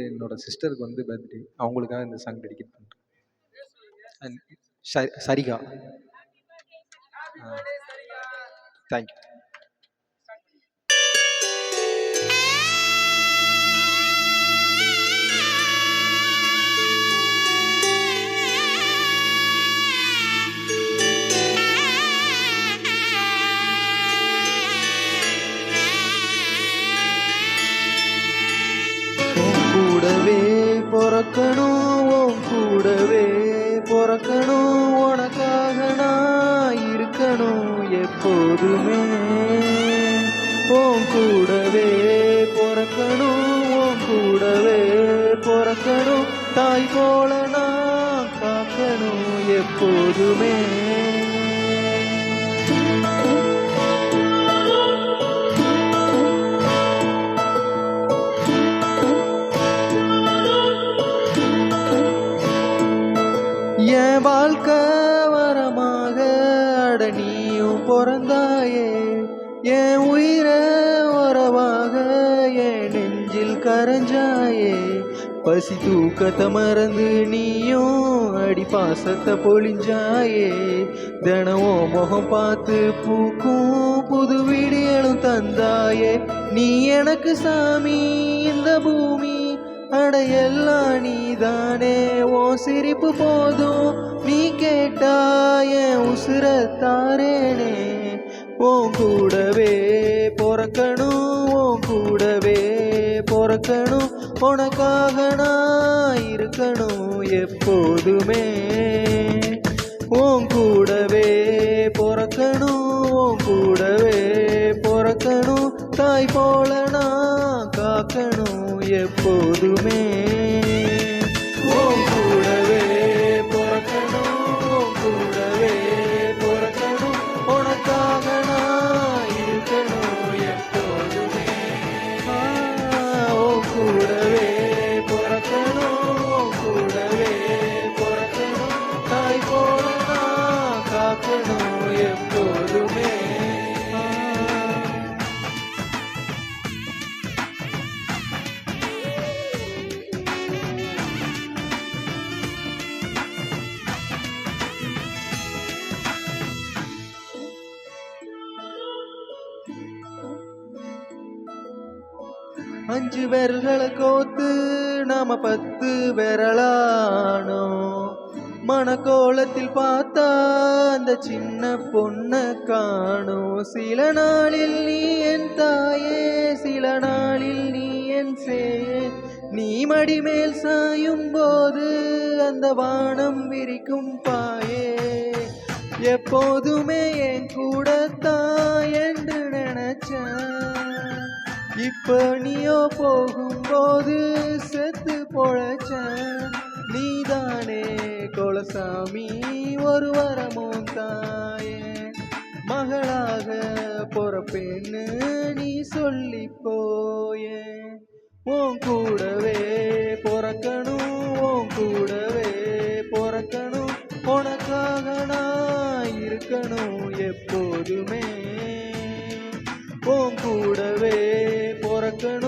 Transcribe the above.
என்னோட சிஸ்டருக்கு பர்த்டே. அவங்களுக்காக இந்த சாங் டெடிகேட் பண்ணுறேன். சரிகா. தேங்க்யூ. கூடவே பொறக்கணும், உன் கூடவே பொறக்கணும், உனக்காக நான் இருக்கணும் எப்போதுமே. உன் கூடவே பொறக்கணும், உன் கூடவே பொறக்கணும், தாய் போல நான் காக்கணும் எப்போதுமே. என் வாழ்க்கை வரமாக அட நீயும் பிறந்தாயே, என் உயிரை உறவாக என் நெஞ்சில் கரைஞ்சாயே. பசி தூக்கத்தை மறந்து நீயும் அடி பாசத்தை பொழிஞ்சாயே. தினமும் முகம் பார்த்து பூக்கும் புது விடியலும் தந்தாயே. நீ எனக்கு சாமி இந்த பூமி அடையெல்லாம் நீதானே. ஓ சிரிப்பு போதும் நீ கேட்டாய உசுரத்தாரேனே. உன் கூடவே பொறக்கணும், உன் கூடவே பொறக்கணும், உனக்காக நான் இருக்கணும் எப்போதுமே. உன் கூடவே பொறக்கணும், உன் கூடவே பொறக்கணும், தாய் போல நான் காக்கணும் எப்போதுமே. உன் கூடவே பொறக்கணும், உன் கூடவே பொறக்கணும், உனக்காக நான் இருக்கணும் எப்போதுமே. உன் கூடவே பொறக்கணும், உன் கூடவே பொறக்கணும், தாய் போல நான் காக்கணும் எப்போதுமே. அஞ்சு விரல்களை கோத்து நாம 10 விரலானோம். மனக்கோலத்தில் பார்த்தா அந்த சின்ன பொண்ணை காணோம். சில நாளில் நீ என் தாயே, சில நாளில் நீ என் சேயே. நீ மடிமேல் சாயும் போது அந்த வானம் விரிக்கும் பாயே. எப்போதுமே என் கூட தான் என்று நினைச்சேன். இப்ப நீயோ போகும்போது செத்து பொழைச்சேன். நீதானே கொலசாமி ஒரு வரமும் தாயே. மகளாக பொறப்பேன்னு நீ சொல்லி போயே. உன் கூடவே பொறக்கணும், உன் கூடவே பொறக்கணும், உனக்காக நான் இருக்கணும் எப்போதுமே. உன் கூடவே பொறக்கணும்.